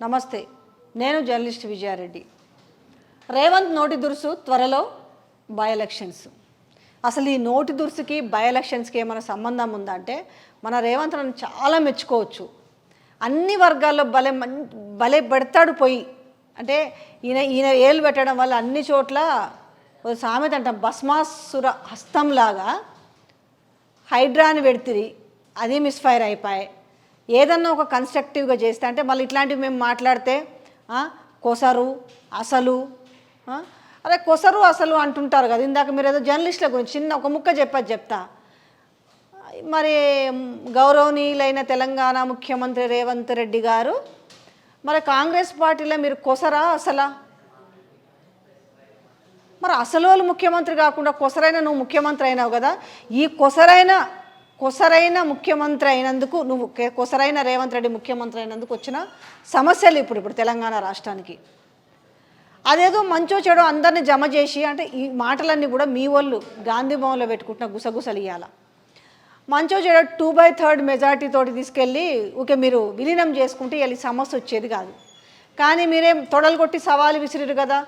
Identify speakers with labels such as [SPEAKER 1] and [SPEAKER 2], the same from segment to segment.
[SPEAKER 1] నమస్తే, నేను జర్నలిస్ట్ విజయారెడ్డి. రేవంత్ నోటి దురుసు త్వరలో బై ఎలక్షన్స్. అసలు ఈ నోటి దురుసుకి బై ఎలక్షన్స్కి ఏమైనా సంబంధం ఉందా అంటే మన రేవంత్ నన్ను చాలా మెచ్చుకోవచ్చు. అన్ని వర్గాల్లో భలే పెడతాడు పోయి. అంటే ఈయన ఏళ్ళు పెట్టడం వల్ల అన్ని చోట్ల సామెత అంటాం, భస్మాసుర హస్తంలాగా హైడ్రాని పెడితిరి, అది మిస్ఫైర్ అయిపోయాయి. ఏదన్నా ఒక కన్స్ట్రక్టివ్గా చేస్తే అంటే మళ్ళీ ఇట్లాంటివి మేము మాట్లాడితే కొసరు అసలు, అదే కొసరు అసలు అంటుంటారు కదా. ఇందాక మీరు ఏదో జర్నలిస్టుల గురించి చిన్న ఒక ముక్క చెప్తా. మరి గౌరవనీయులైన తెలంగాణ ముఖ్యమంత్రి రేవంత్ రెడ్డి గారు మరి కాంగ్రెస్ పార్టీలో మీరు కొసరా అసలా? మరి అసలు వాళ్ళు ముఖ్యమంత్రి కాకుండా కొసరైన నువ్వు ముఖ్యమంత్రి అయినావు కదా. ఈ కొసరైన ముఖ్యమంత్రి అయినందుకు, నువ్వు కొసరైన రేవంత్ రెడ్డి ముఖ్యమంత్రి అయినందుకు వచ్చిన సమస్యలు ఇప్పుడు తెలంగాణ రాష్ట్రానికి. అదేదో మంచో చెడో అందరినీ జమ చేసి, అంటే ఈ మాటలన్నీ కూడా మీ వాళ్ళు గాంధీ భవన్లో పెట్టుకుంటున్న గుసగుసలు ఇవ్వాల. మంచో చెడో 2/3 మెజార్టీ తోటి తీసుకెళ్ళి ఊకే మీరు విలీనం చేసుకుంటే వెళ్ళి సమస్య వచ్చేది కాదు. కానీ మీరేం తొడలు కొట్టి సవాలు విసిరిరు కదా.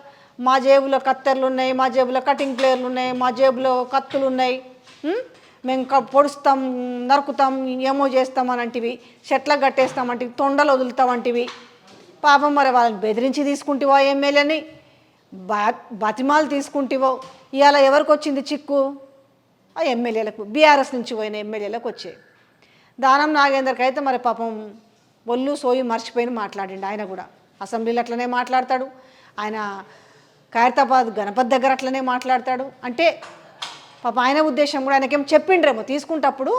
[SPEAKER 1] మా జేబులో కత్తెరలు ఉన్నాయి, మా జేబులో కటింగ్ ప్లేయర్లు ఉన్నాయి, మా జేబులో కత్తులు ఉన్నాయి, మేము పొడుస్తాం, నరుకుతాం, ఏమో చేస్తామనంటివి, చెట్లకు కట్టేస్తామంటివి, తొండలు వదులుతామంటివి. పాపం మరి వాళ్ళని బెదిరించి తీసుకుంటావో, ఎమ్మెల్యేని బతిమాలు తీసుకుంటావో. ఇవాళ ఎవరికి వచ్చింది చిక్కు? ఆ ఎమ్మెల్యేలకు, బీఆర్ఎస్ నుంచి పోయిన ఎమ్మెల్యేలకు వచ్చాయి. దానం నాగేందర్కి అయితే మరి పాపం ఒళ్ళు సోయి మర్చిపోయి మాట్లాడిండు. ఆయన కూడా అసెంబ్లీలో అట్లనే మాట్లాడతాడు, ఆయన ఖైరతాబాద్ గణపతి దగ్గర అట్లనే మాట్లాడతాడు. అంటే పాప ఆయన ఉద్దేశం కూడా ఆయనకేం చెప్పిండ్రేమో, తీసుకుంటప్పుడు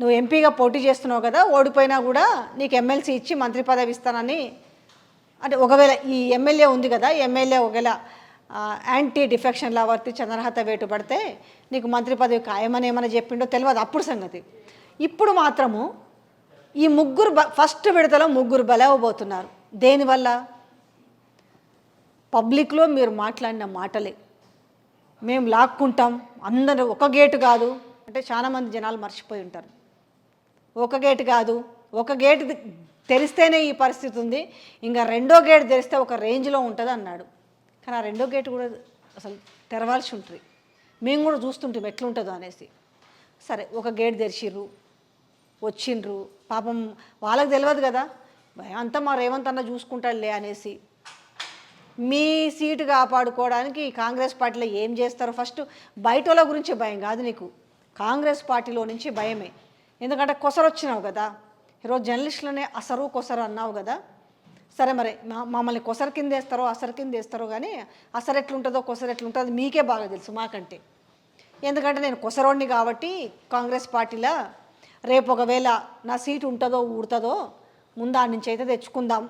[SPEAKER 1] నువ్వు ఎంపీగా పోటీ చేస్తున్నావు కదా, ఓడిపోయినా కూడా నీకు ఎమ్మెల్సీ ఇచ్చి మంత్రి పదవి ఇస్తానని. అంటే ఒకవేళ ఈ ఎమ్మెల్యే ఉంది కదా, ఎమ్మెల్యే ఒకవేళ యాంటీ డిఫెక్షన్ లా వర్తించి అనర్హత వేటు పడితే నీకు మంత్రి పదవి ఖాయమని ఏమైనా చెప్పిండో తెలియదు అప్పుడు సంగతి. ఇప్పుడు మాత్రము ఈ ముగ్గురు ఫస్ట్ విడతలో ముగ్గురు బలవబోతున్నారు. దేనివల్ల? పబ్లిక్లో మీరు మాట్లాడిన మాటలే. మేము లాక్కుంటాం, అందరూ ఒక గేటు కాదు అంటే చాలామంది జనాలు మర్చిపోయి ఉంటారు. ఒక గేటు కాదు, ఒక గేటు తెరిస్తేనే ఈ పరిస్థితి ఉంది, ఇంకా రెండో గేటు తెరిస్తే ఒక రేంజ్లో ఉంటుంది అన్నాడు. కానీ ఆ రెండో గేటు కూడా అసలు తెరవాల్సి ఉంటుంది. మేము కూడా చూస్తుంటాం ఎట్లుంటుందో అనేసి. సరే, ఒక గేటు తెరిచిర్రు, వచ్చిండ్రు. పాపం వాళ్ళకి తెలియదు కదా, అంతా మా రేవంత్ అన్న చూసుకుంటాడులే అనేసి. మీ సీటు కాపాడుకోవడానికి కాంగ్రెస్ పార్టీలో ఏం చేస్తారో ఫస్ట్ బయటల గురించి భయం కాదు నీకు, కాంగ్రెస్ పార్టీలో నుంచి భయమే. ఎందుకంటే కొసరు వచ్చినావు కదా, ఈరోజు జర్నలిస్టులనే అసరు కొసరు అన్నావు కదా. సరే, మరి మమ్మల్ని కొసరు కింద వేస్తారో అసరు కింద వేస్తారో కానీ అసరు ఎట్లుంటుందో కొసరు ఎట్లుంటుందో మీకే బాగా తెలుసు మాకంటే. ఎందుకంటే నేను కొసరోడిని కాబట్టి కాంగ్రెస్ పార్టీలో రేపు ఒకవేళ నా సీటు ఉంటుందో ఊడుతుందో ముందు ఆ నుంచి అయితే తెచ్చుకుందాం.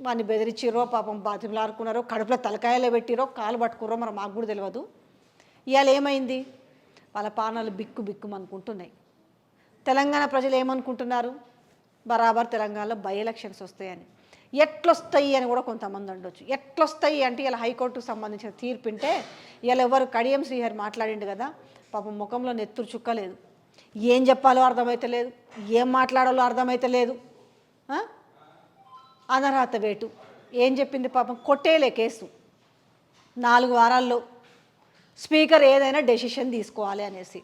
[SPEAKER 1] వాడిని బెదిరించిరో, పాపం బాతిమలాడుకున్నారో, కడుపులో తలకాయలో పెట్టిరో, కాలు పట్టుకుర్రో మరి మాకు కూడా తెలియదు. ఇవాళ ఏమైంది? వాళ్ళ పానాలు బిక్కుమనుకుంటున్నాయి. తెలంగాణ ప్రజలు ఏమనుకుంటున్నారు? బరాబర్ తెలంగాణలో బై ఎలక్షన్స్ వస్తాయని. ఎట్లొస్తాయి అని కూడా కొంతమంది ఉండొచ్చు. ఎట్లొస్తాయి అంటే ఇలా హైకోర్టుకు సంబంధించిన తీర్పుంటే ఇలా ఎవరు కడియం శ్రీహరి మాట్లాడిండు కదా, పాపం ముఖంలో నెత్తురు చుక్కలేదు. ఏం చెప్పాలో అర్థమైతలేదు, ఏం మాట్లాడాలో అర్థమైతలేదు. అనర్హత వేటు ఏం చెప్పింది? పాపం కొట్టేలే కేసు 4 వారాల్లో స్పీకర్ ఏదైనా డెసిషన్ తీసుకోవాలి అనేసి.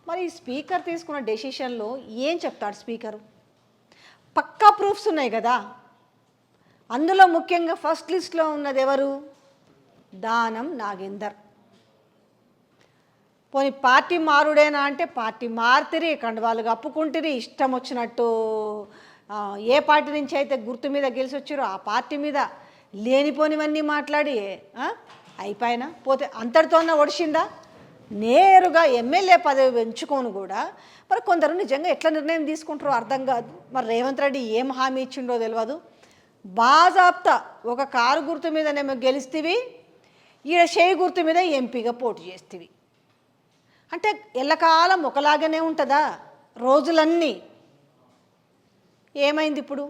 [SPEAKER 1] మరి ఈ స్పీకర్ తీసుకున్న డెసిషన్లో ఏం చెప్తాడు స్పీకరు? పక్కా ప్రూఫ్స్ ఉన్నాయి కదా. అందులో ముఖ్యంగా ఫస్ట్ లిస్ట్లో ఉన్నది ఎవరు? దానం నాగేందర్. పోనీ పార్టీ మారుడేనా అంటే పార్టీ మారుతిరి, కండువాలు కప్పుకుంటురి, ఇష్టం వచ్చినట్టు ఏ పార్టీ నుంచి అయితే గుర్తు మీద గెలిచి వచ్చారో ఆ పార్టీ మీద లేనిపోనివన్నీ మాట్లాడి అయిపోయినా పోతే అంతటితోనే ఒడిచిందా? నేరుగా ఎమ్మెల్యే పదవి పెంచుకొని కూడా మరి కొందరు నిజంగా ఎట్లా నిర్ణయం తీసుకుంటారో అర్థం కాదు. మరి రేవంత్ రెడ్డి ఏం హామీ ఇచ్చిండో తెలియదు. బాజాప్తా ఒక కారు గుర్తు మీదనేమో గెలిస్తేవి, ఈడ చేయి గుర్తు మీద ఎంపీగా పోటీ చేస్తేవి. అంటే ఎల్లకాలం ఒకలాగానే ఉంటుందా రోజులన్నీ? ఏమైంది ఇప్పుడు?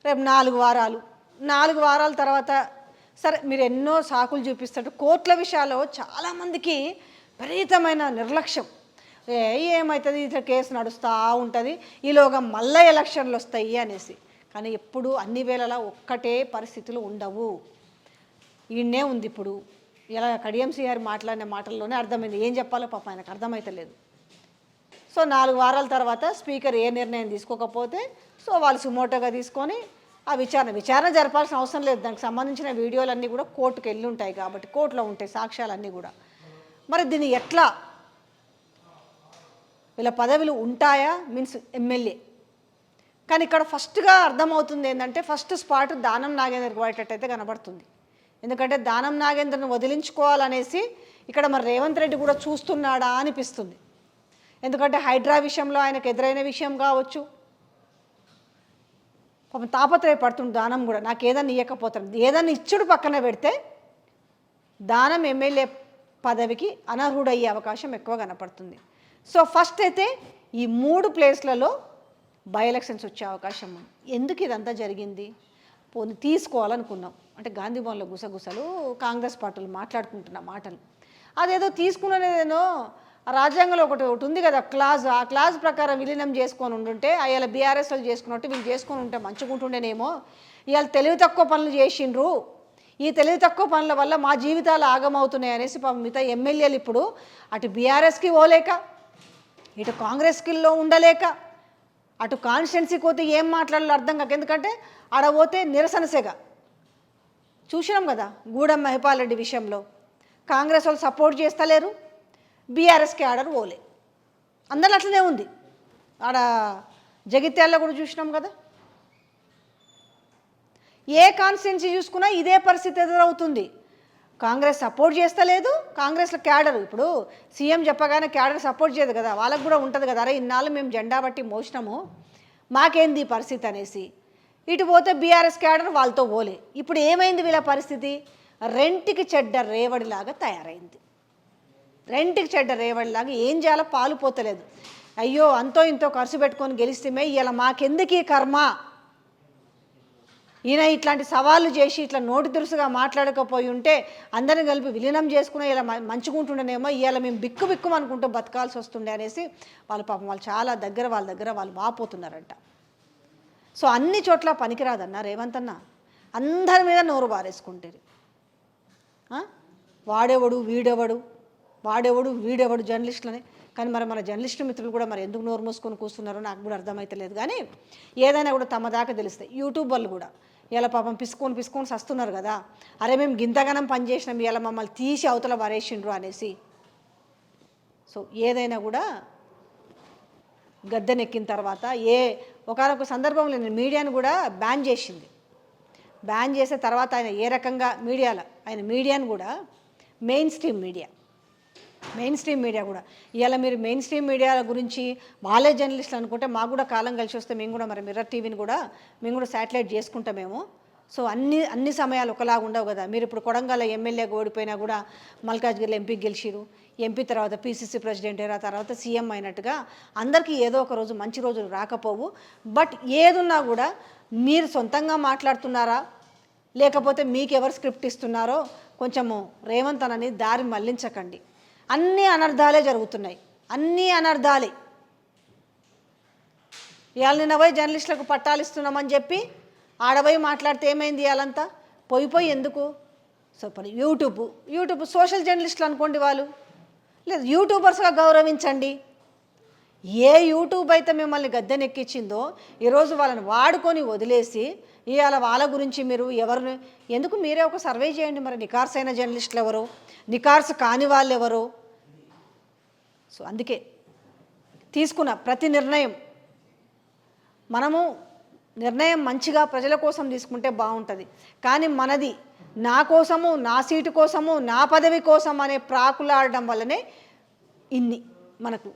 [SPEAKER 1] రేపు 4 వారాల తర్వాత సరే మీరు ఎన్నో సాకులు చూపిస్తారు. కోర్టుల విషయాల్లో చాలామందికి విపరీతమైన నిర్లక్ష్యం. ఏమవుతుంది, ఇట్లా కేసు నడుస్తూ ఉంటుంది, ఈలోగా మళ్ళీ ఎలక్షన్లు వస్తాయి అనేసి. కానీ ఎప్పుడు అన్ని వేళలా ఒక్కటే పరిస్థితులు ఉండవు. ఈయన్నే ఉంది ఇప్పుడు. ఇలా కడియం శ్రీహరి మాట్లాడిన మాటల్లోనే అర్థమైంది, ఏం చెప్పాలో పాపం ఆయనకు అర్థమైతలేదు. సో 4 వారాల తర్వాత స్పీకర్ ఏ నిర్ణయం తీసుకోకపోతే సో వాళ్ళు సుమోటోగా తీసుకొని ఆ విచారణ జరపాల్సిన అవసరం లేదు. దానికి సంబంధించిన వీడియోలన్నీ కూడా కోర్టుకు వెళ్ళి ఉంటాయి కాబట్టి, కోర్టులో ఉంటాయి సాక్ష్యాలన్నీ కూడా. మరి దీన్ని ఎట్లా, వీళ్ళ పదవులు ఉంటాయా మీన్స్ ఎమ్మెల్యే. కానీ ఇక్కడ ఫస్ట్గా అర్థమవుతుంది ఏంటంటే, ఫస్ట్ స్పాట్ దానం నాగేంద్రకి పడేటట్టయితే కనబడుతుంది. ఎందుకంటే దానం నాగేంద్రను వదిలించుకోవాలనేసి ఇక్కడ మరి రేవంత్ రెడ్డి కూడా చూస్తున్నాడా అనిపిస్తుంది. ఎందుకంటే హైడ్రా విషయంలో ఆయనకు ఎదురైన విషయం కావచ్చు, పాపం తాపత్రయపడుతుంది దానం కూడా, నాకు ఏదన్నా ఇవ్వకపోతాను. ఏదన్నా ఇచ్చుడు పక్కన పెడితే దానం ఎమ్మెల్యే పదవికి అనర్హుడయ్యే అవకాశం ఎక్కువ కనపడుతుంది. సో ఫస్ట్ అయితే ఈ 3 ప్లేస్లలో బై ఎలక్షన్స్ వచ్చే అవకాశం ఉంది. ఎందుకు ఇదంతా జరిగింది? పోనీ తీసుకోవాలనుకున్నాం అంటే గాంధీ భవన్లో గుసగుసలు కాంగ్రెస్ పార్టీలు మాట్లాడుకుంటున్న మాటలు, అదేదో తీసుకునేదేనో రాజ్యాంగంలో ఒకటి ఉంది కదా క్లాజ్, ఆ క్లాజ్ ప్రకారం విలీనం చేసుకొని ఉండుంటే అయ్యాల బీఆర్ఎస్లు చేసుకున్నట్టు వీళ్ళు చేసుకొని ఉంటే మంచిగుంటుండేనేమో. ఇవాళ తెలివి తక్కువ పనులు చేసిండ్రు, ఈ తెలివి తక్కువ పనుల వల్ల మా జీవితాలు ఆగమవుతున్నాయి అనేసి పాపం మిగతా ఎమ్మెల్యేలు ఇప్పుడు అటు బీఆర్ఎస్కి పోలేక, ఇటు కాంగ్రెస్కిలో ఉండలేక, అటు కాన్స్టిట్యున్సీకి పోతే ఏం మాట్లాడాలో అర్థం కాక, ఎందుకంటే ఆడ పోతే నిరసనసేగా చూసినాం కదా. గూడెం మహిపాల్ రెడ్డి విషయంలో కాంగ్రెస్ వాళ్ళు సపోర్ట్ చేస్తలేరు, బీఆర్ఎస్కి ఆర్డర్ పోలే, అందరూ అట్లనే ఉంది. ఆడ జగిత్యాలలో కూడా చూసినాం కదా. ఏ కాన్స్టిట్యున్సీ చూసుకున్నా ఇదే పరిస్థితి ఎదురవుతుంది. కాంగ్రెస్ సపోర్ట్ చేస్తలేదు, కాంగ్రెస్లో క్యాడర్ ఇప్పుడు సీఎం చెప్పగానే క్యాడర్ సపోర్ట్ చేయదు కదా, వాళ్ళకు కూడా ఉంటుంది కదా, అరే ఇన్నాళ్ళు మేము జెండా బట్టి మోసినాము మాకేంది పరిస్థితి అనేసి. ఇటు పోతే బీఆర్ఎస్ క్యాడర్ వాళ్ళతో పోలే. ఇప్పుడు ఏమైంది వీళ్ళ పరిస్థితి? రెంటికి చెడ్డ రేవడిలాగా తయారైంది. రెంటికి చెడ్డ రేవడిలాగా ఏం చేయాలో పాలు పోతలేదు. అయ్యో అంతో ఇంతో ఖర్చు పెట్టుకొని గెలిస్తేమే ఇలా మాకెందుకు ఈ కర్మ, ఈయన ఇట్లాంటి సవాళ్ళు చేసి ఇట్లా నోటి దురుసుగా మాట్లాడకపోయి ఉంటే అందరిని కలిపి విలీనం చేసుకునే ఇలా మంచుకుంటుండేనేమో, ఇవాళ మేము బిక్కు అనుకుంటూ బతకాల్సి వస్తుండే అనేసి వాళ్ళు పాపం వాళ్ళు చాలా వాళ్ళ దగ్గర వాళ్ళు వాపోతున్నారంట. సో అన్ని చోట్ల పనికిరాదన్న రేవంత్ అన్న, అందరి మీద నోరు బారేసుకుంటారు. వాడేవాడు వీడెవడు జర్నలిస్టులని. కానీ మరి మన జర్నలిస్టు మిత్రులు కూడా మరి ఎందుకు నోరు మూసుకొని కూర్చున్నారో నాకు కూడా అర్థమవుతలేదు. కానీ ఏదైనా కూడా తమ దాకా తెలుస్తాయి. యూట్యూబ్ వాళ్ళు కూడా ఇలా పాపం పిసుకొని సస్తున్నారు కదా, అరే మేము గింతగానం పనిచేసినాం ఇలా మమ్మల్ని తీసి అవతల పరేసిండ్రు అనేసి. సో ఏదైనా కూడా గద్దెనెక్కిన తర్వాత ఒకనొక సందర్భంలో నేను మీడియాను కూడా బ్యాన్ చేసింది. బ్యాన్ చేసే తర్వాత ఆయన ఏ రకంగా ఆయన మీడియాను కూడా మెయిన్ స్ట్రీమ్ మీడియా కూడా ఇవాళ మీరు మెయిన్ స్ట్రీమ్ మీడియా గురించి వాళ్ళే జర్నలిస్టులు అనుకుంటే మాకు కూడా కాలం కలిసి వస్తే మేము కూడా మరి మిర్రర్ టీవీని కూడా మేము కూడా శాటిలైట్ చేసుకుంటామేమో. సో అన్ని సమయాలు ఒకలాగా ఉండవు కదా. మీరు ఇప్పుడు కొడంగల్ ఎమ్మెల్యేగా ఓడిపోయినా కూడా మల్కాజ్గిరిలో ఎంపీకి గెలిచిరు, ఎంపీ తర్వాత పీసీసీ ప్రెసిడెంట్ అయినా తర్వాత సీఎం అయినట్టుగా అందరికీ ఏదో ఒక రోజు మంచి రోజులు రాకపోవు. బట్ ఏదున్నా కూడా మీరు సొంతంగా మాట్లాడుతున్నారా లేకపోతే మీకు ఎవరు స్క్రిప్ట్ ఇస్తున్నారో కొంచెము రేవంత్ అన్నని దారి మళ్లించకండి. అన్ని అనర్థాలే జరుగుతున్నాయి, అన్నీ అనర్థాలే. ఇవాళ నిన్న పోయి జర్నలిస్టులకు పట్టాలు ఇస్తున్నామని చెప్పి ఆడపోయి మాట్లాడితే ఏమైంది? ఇవాళంతా పోయి ఎందుకు? సో పని యూట్యూబ్ సోషల్ జర్నలిస్టులు అనుకోండి, వాళ్ళు లేదు యూట్యూబర్స్గా గౌరవించండి. ఏ యూట్యూబ్ అయితే మిమ్మల్ని గద్దెనెక్కించిందో ఈరోజు వాళ్ళని వాడుకొని వదిలేసి ఇవాళ వాళ్ళ గురించి మీరు ఎందుకు మీరే ఒక సర్వే చేయండి. మరి నికార్స్ అయిన జర్నలిస్టులు ఎవరు, నికార్స్ కాని వాళ్ళు ఎవరు? సో అందుకే తీసుకున్న ప్రతి నిర్ణయం మంచిగా ప్రజల కోసం తీసుకుంటే బాగుంటుంది. కానీ మనది నా కోసము, నా సీటు కోసము, నా పదవి కోసం అనే ప్రాకులాడడం వల్లనే ఇన్ని మనకు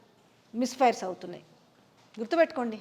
[SPEAKER 1] మిస్ఫైర్స్ అవుతున్నాయి. గుర్తుపెట్టుకోండి.